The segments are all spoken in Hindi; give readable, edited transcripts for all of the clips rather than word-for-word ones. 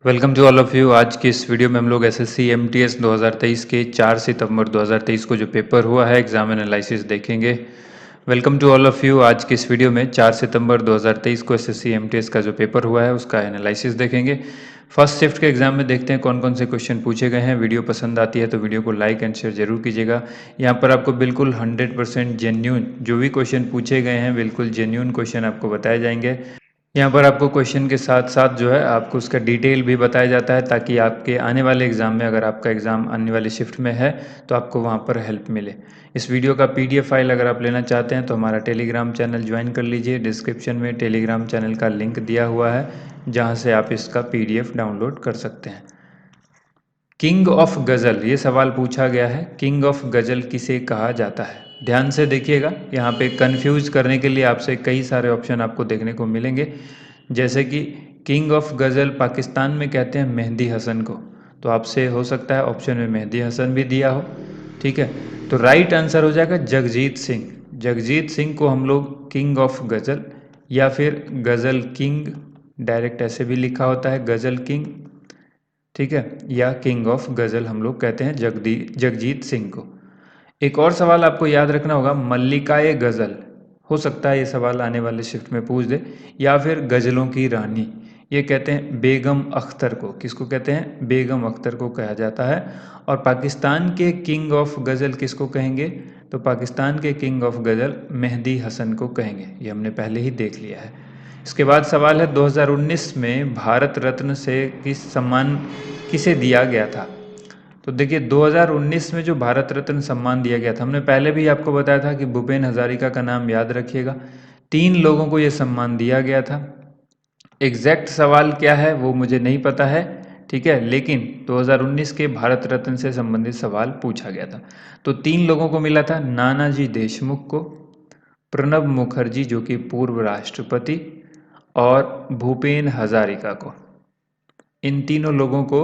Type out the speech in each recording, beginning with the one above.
Welcome to all of you. आज की इस वीडियो में हम लोग एसएससी एमटीएस 2023 के 4 सितंबर 2023 को जो पेपर हुआ है एग्जाम एनालिसिस देखेंगे। Welcome to all of you. आज की इस वीडियो में 4 सितंबर 2023 को एसएससी एमटीएस का जो पेपर हुआ है उसका एनालिसिस देखेंगे। फर्स्ट शिफ्ट के एग्जाम में देखते हैं कौन कौन से क्वेश्चन पूछे गए हैं। वीडियो पसंद आती है तो वीडियो को लाइक एंड शेयर जरूर कीजिएगा। यहाँ पर आपको बिल्कुल 100% जेन्यून जो भी क्वेश्चन पूछे गए हैं बिल्कुल जेन्यून क्वेश्चन आपको बताए जाएंगे। यहाँ पर आपको क्वेश्चन के साथ साथ जो है आपको उसका डिटेल भी बताया जाता है ताकि आपके आने वाले एग्ज़ाम में अगर आपका एग्ज़ाम आने वाली शिफ्ट में है तो आपको वहाँ पर हेल्प मिले। इस वीडियो का पीडीएफ फाइल अगर आप लेना चाहते हैं तो हमारा टेलीग्राम चैनल ज्वाइन कर लीजिए। डिस्क्रिप्शन में टेलीग्राम चैनल का लिंक दिया हुआ है जहाँ से आप इसका पीडीएफ डाउनलोड कर सकते हैं। किंग ऑफ गज़ल, ये सवाल पूछा गया है, किंग ऑफ गज़ल किसे कहा जाता है। ध्यान से देखिएगा, यहाँ पे कंफ्यूज करने के लिए आपसे कई सारे ऑप्शन आपको देखने को मिलेंगे। जैसे कि किंग ऑफ गज़ल पाकिस्तान में कहते हैं मेहंदी हसन को, तो आपसे हो सकता है ऑप्शन में मेहंदी हसन भी दिया हो। ठीक है, तो राइट आंसर हो जाएगा जगजीत सिंह। जगजीत सिंह को हम लोग किंग ऑफ गज़ल या फिर गज़ल किंग, डायरेक्ट ऐसे भी लिखा होता है गज़ल किंग, ठीक है, या किंग ऑफ गज़ल हम लोग कहते हैं जगजीत सिंह को। एक और सवाल आपको याद रखना होगा, मल्लिकाए गज़ल, हो सकता है ये सवाल आने वाले शिफ्ट में पूछ दे, या फिर गज़लों की रानी, ये कहते हैं बेगम अख्तर को। किसको कहते हैं? बेगम अख्तर को कहा जाता है। और पाकिस्तान के किंग ऑफ गज़ल किसको कहेंगे? तो पाकिस्तान के किंग ऑफ गज़ल मेहंदी हसन को कहेंगे। ये हमने पहले ही देख लिया है। इसके बाद सवाल है 2019 में भारत रत्न से किस सम्मान किसे दिया गया था। तो देखिए 2019 में जो भारत रत्न सम्मान दिया गया था, हमने पहले भी आपको बताया था कि भूपेन हजारिका का नाम याद रखिएगा। 3 लोगों को ये सम्मान दिया गया था। एग्जैक्ट सवाल क्या है वो मुझे नहीं पता है, ठीक है, लेकिन 2019 के भारत रत्न से संबंधित सवाल पूछा गया था। तो 3 लोगों को मिला था, नानाजी देशमुख को, प्रणब मुखर्जी जो कि पूर्व राष्ट्रपति, और भूपेन हजारिका को। इन तीनों लोगों को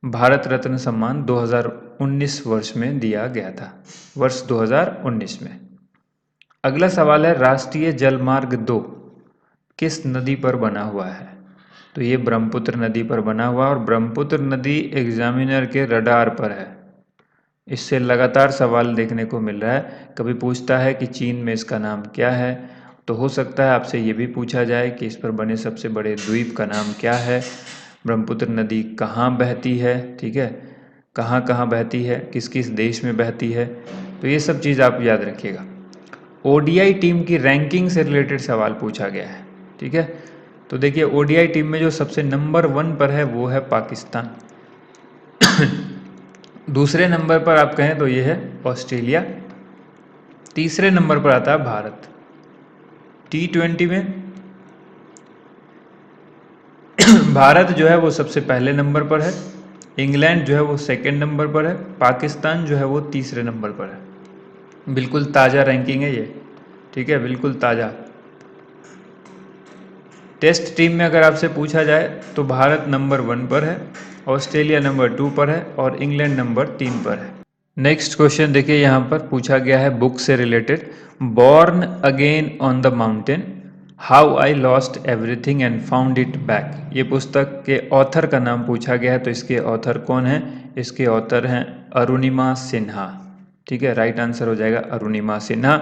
भारत रत्न सम्मान 2019 वर्ष में दिया गया था, वर्ष 2019 में। अगला सवाल है, राष्ट्रीय जलमार्ग 2 किस नदी पर बना हुआ है। तो ये ब्रह्मपुत्र नदी पर बना हुआ, और ब्रह्मपुत्र नदी एग्जामिनर के रडार पर है। इससे लगातार सवाल देखने को मिल रहा है। कभी पूछता है कि चीन में इसका नाम क्या है, तो हो सकता है आपसे ये भी पूछा जाए कि इस पर बने सबसे बड़े द्वीप का नाम क्या है, ब्रह्मपुत्र नदी कहाँ बहती है, ठीक है, कहाँ कहाँ बहती है, किस किस देश में बहती है, तो ये सब चीज़ आप याद रखिएगा। ओडीआई टीम की रैंकिंग से रिलेटेड सवाल पूछा गया है, ठीक है। तो देखिए ओडीआई टीम में जो सबसे नंबर 1 पर है वो है पाकिस्तान। दूसरे नंबर पर आप कहें तो ये है ऑस्ट्रेलिया। तीसरे नंबर पर आता है भारत। T20 में भारत जो है वो सबसे पहले नंबर पर है, इंग्लैंड जो है वो सेकंड नंबर पर है, पाकिस्तान जो है वो तीसरे नंबर पर है। बिल्कुल ताज़ा रैंकिंग है ये, ठीक है, बिल्कुल ताज़ा। टेस्ट टीम में अगर आपसे पूछा जाए तो भारत नंबर 1 पर है, ऑस्ट्रेलिया नंबर 2 पर है, और इंग्लैंड नंबर 3 पर है। नेक्स्ट क्वेश्चन देखिए, यहाँ पर पूछा गया है बुक से related, born again on the mountain, how I lost everything and found it back. ये पुस्तक के ऑथर का नाम पूछा गया है, तो इसके ऑथर कौन है? इसके ऑथर हैं अरुणिमा सिन्हा, ठीक है, राइट आंसर हो जाएगा अरुणिमा सिन्हा।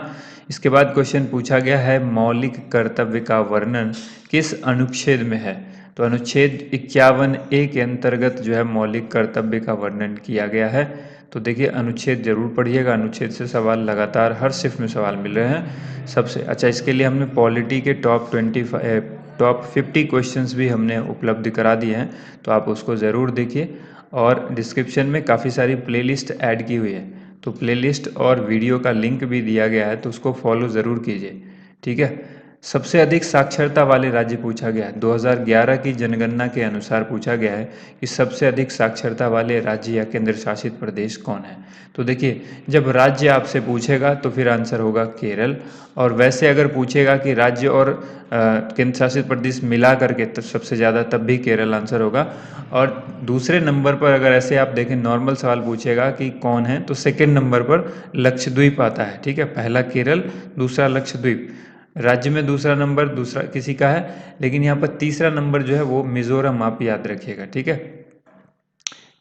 इसके बाद क्वेश्चन पूछा गया है, मौलिक कर्तव्य का वर्णन किस अनुच्छेद में है। तो अनुच्छेद 51A के अंतर्गत जो है मौलिक कर्तव्य का वर्णन किया गया है। तो देखिए अनुच्छेद जरूर पढ़िएगा, अनुच्छेद से सवाल लगातार हर शिफ्ट में सवाल मिल रहे हैं सबसे। अच्छा, इसके लिए हमने पॉलिटी के टॉप 50 क्वेश्चंस भी हमने उपलब्ध करा दिए हैं, तो आप उसको ज़रूर देखिए। और डिस्क्रिप्शन में काफ़ी सारी प्लेलिस्ट ऐड की हुई है, तो प्लेलिस्ट और वीडियो का लिंक भी दिया गया है, तो उसको फॉलो ज़रूर कीजिए, ठीक है। सबसे अधिक साक्षरता वाले राज्य पूछा गया है, 2011 की जनगणना के अनुसार पूछा गया है कि सबसे अधिक साक्षरता वाले राज्य या केंद्र शासित प्रदेश कौन है। तो देखिए जब राज्य आपसे पूछेगा तो फिर आंसर होगा केरल, और वैसे अगर पूछेगा कि राज्य और केंद्र शासित प्रदेश मिला करके तो सबसे ज़्यादा तब भी केरल आंसर होगा। और दूसरे नंबर पर अगर ऐसे आप देखें नॉर्मल सवाल पूछेगा कि कौन है, तो सेकेंड नंबर पर लक्षद्वीप आता है, ठीक है, पहला केरल, दूसरा लक्षद्वीप। राज्य में दूसरा नंबर दूसरा किसी का है, लेकिन यहाँ पर तीसरा नंबर जो है वो मिजोरम, आप याद रखिएगा, ठीक है।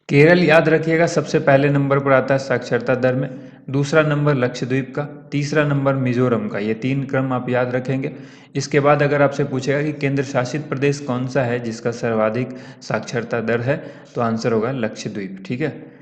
केरल याद रखिएगा सबसे पहले नंबर पर आता है साक्षरता दर में, दूसरा नंबर लक्षद्वीप का, तीसरा नंबर मिजोरम का। ये 3 क्रम आप याद रखेंगे। इसके बाद अगर आपसे पूछेगा कि केंद्र शासित प्रदेश कौन सा है जिसका सर्वाधिक साक्षरता दर है, तो आंसर होगा लक्षद्वीप, ठीक है।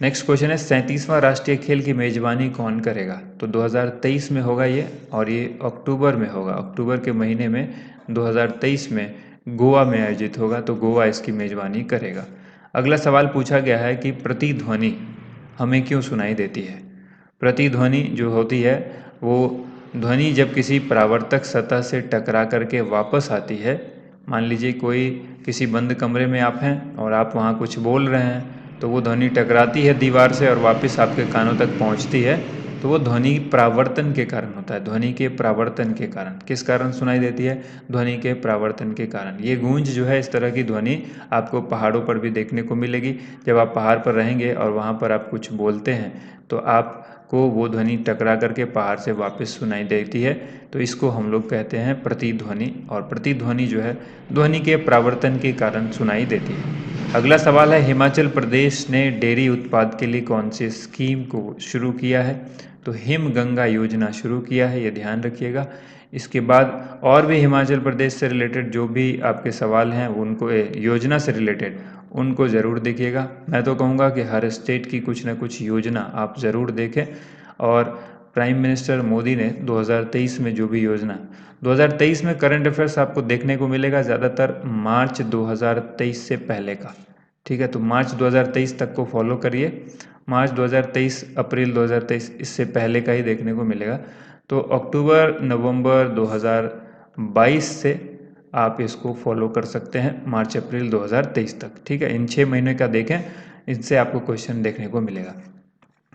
नेक्स्ट क्वेश्चन है 37वां राष्ट्रीय खेल की मेजबानी कौन करेगा? तो 2023 में होगा ये, और ये अक्टूबर में होगा, अक्टूबर के महीने में 2023 में गोवा में आयोजित होगा, तो गोवा इसकी मेजबानी करेगा। अगला सवाल पूछा गया है कि प्रतिध्वनि हमें क्यों सुनाई देती है? प्रतिध्वनि जो होती है वो ध्वनि जब किसी परावर्तक सतह से टकरा करके वापस आती है, मान लीजिए कोई किसी बंद कमरे में आप हैं और आप वहाँ कुछ बोल रहे हैं, तो वो ध्वनि टकराती है दीवार से और वापस आपके कानों तक पहुँचती है, तो वो ध्वनि परावर्तन के कारण होता है। ध्वनि के परावर्तन के कारण, किस कारण सुनाई देती है? ध्वनि के परावर्तन के कारण। ये गूंज जो है, इस तरह की ध्वनि आपको पहाड़ों पर भी देखने को मिलेगी। जब आप पहाड़ पर रहेंगे और वहाँ पर आप कुछ बोलते हैं, तो आपको वो ध्वनि टकरा करके पहाड़ से वापस सुनाई देती है, तो इसको हम लोग कहते हैं प्रतिध्वनि। और प्रतिध्वनि जो है ध्वनि के परावर्तन के कारण सुनाई देती है। अगला सवाल है हिमाचल प्रदेश ने डेयरी उत्पाद के लिए कौन सी स्कीम को शुरू किया है? तो हिम गंगा योजना शुरू किया है, ये ध्यान रखिएगा। इसके बाद और भी हिमाचल प्रदेश से रिलेटेड जो भी आपके सवाल हैं उनको योजना से रिलेटेड उनको ज़रूर देखिएगा। मैं तो कहूँगा कि हर स्टेट की कुछ ना कुछ योजना आप ज़रूर देखें। और प्राइम मिनिस्टर मोदी ने 2023 में जो भी योजना, 2023 में करंट अफेयर्स आपको देखने को मिलेगा ज़्यादातर मार्च 2023 से पहले का, ठीक है। तो मार्च 2023 तक को फॉलो करिए, मार्च 2023 अप्रैल 2023 इससे पहले का ही देखने को मिलेगा। तो अक्टूबर नवंबर 2022 से आप इसको फॉलो कर सकते हैं मार्च अप्रैल 2023 तक, ठीक है। इन 6 महीने का देखें, इससे आपको क्वेश्चन देखने को मिलेगा।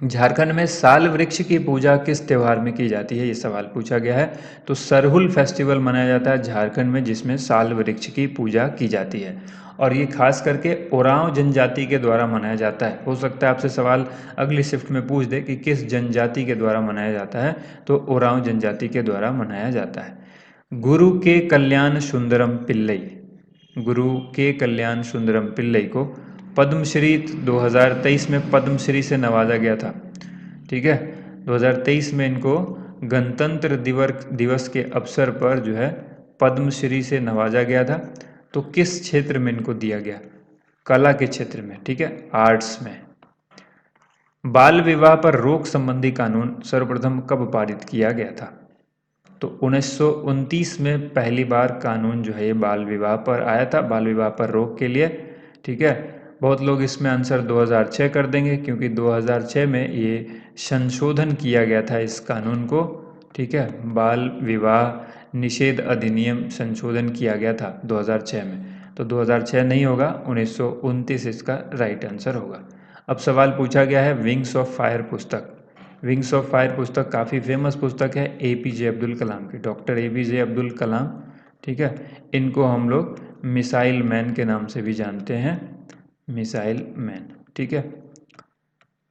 झारखंड में साल वृक्ष की पूजा किस त्यौहार में की जाती है? ये सवाल पूछा गया है। तो सरहुल फेस्टिवल मनाया जाता है झारखंड में, जिसमें साल वृक्ष की पूजा की जाती है, और ये खास करके ओरांव जनजाति के द्वारा मनाया जाता है। हो सकता है आपसे सवाल अगली शिफ्ट में पूछ दे कि किस जनजाति के द्वारा मनाया जाता है, तो ओरांव जनजाति के द्वारा मनाया जाता है। गुरु के कल्याण सुंदरम पिल्लई, गुरु के कल्याण सुंदरम पिल्लई को पद्मश्री 2023 में पद्मश्री से नवाजा गया था, ठीक है। 2023 में इनको गणतंत्र दिवस के अवसर पर जो है पद्मश्री से नवाजा गया था। तो किस क्षेत्र में इनको दिया गया? कला के क्षेत्र में, ठीक है, आर्ट्स में। बाल विवाह पर रोक संबंधी कानून सर्वप्रथम कब पारित किया गया था? तो 1929 में पहली बार कानून जो है ये बाल विवाह पर आया था, बाल विवाह पर रोक के लिए, ठीक है। बहुत लोग इसमें आंसर 2006 कर देंगे, क्योंकि 2006 में ये संशोधन किया गया था इस कानून को, ठीक है। बाल विवाह निषेध अधिनियम संशोधन किया गया था 2006 में, तो 2006 नहीं होगा, 1929 इसका राइट आंसर होगा। अब सवाल पूछा गया है विंग्स ऑफ फायर पुस्तक। विंग्स ऑफ फायर पुस्तक काफ़ी फेमस पुस्तक है APJ अब्दुल कलाम की, डॉक्टर APJ अब्दुल कलाम, ठीक है। इनको हम लोग मिसाइल मैन के नाम से भी जानते हैं, मिसाइल मैन, ठीक है।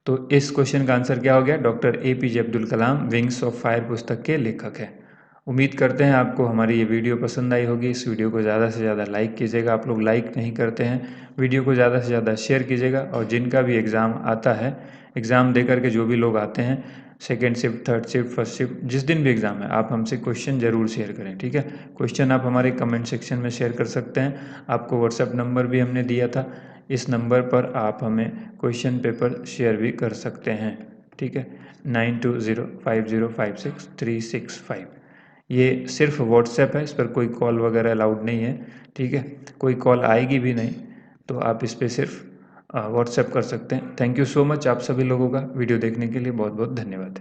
तो इस क्वेश्चन का आंसर क्या हो गया? Doctor APJ Abdul Kalam wings of fire पुस्तक के लेखक हैं। उम्मीद करते हैं आपको हमारी ये वीडियो पसंद आई होगी। इस वीडियो को ज़्यादा से ज़्यादा लाइक कीजिएगा, आप लोग लाइक नहीं करते हैं। वीडियो को ज़्यादा से ज़्यादा शेयर कीजिएगा, और जिनका भी एग्ज़ाम आता है, एग्ज़ाम दे करके जो भी लोग आते हैं, second shift, third shift, first shift, जिस दिन भी एग्ज़ाम है, आप हमसे क्वेश्चन ज़रूर शेयर करें, ठीक है। क्वेश्चन आप हमारे कमेंट सेक्शन में शेयर कर सकते हैं। आपको व्हाट्सएप नंबर भी हमने दिया था, इस नंबर पर आप हमें क्वेश्चन पेपर शेयर भी कर सकते हैं, ठीक है। 9205056365। ये सिर्फ व्हाट्सएप है, इस पर कोई कॉल वगैरह अलाउड नहीं है, ठीक है। कोई कॉल आएगी भी नहीं, तो आप इस पर सिर्फ व्हाट्सएप कर सकते हैं। थैंक यू सो मच आप सभी लोगों का वीडियो देखने के लिए बहुत बहुत धन्यवाद।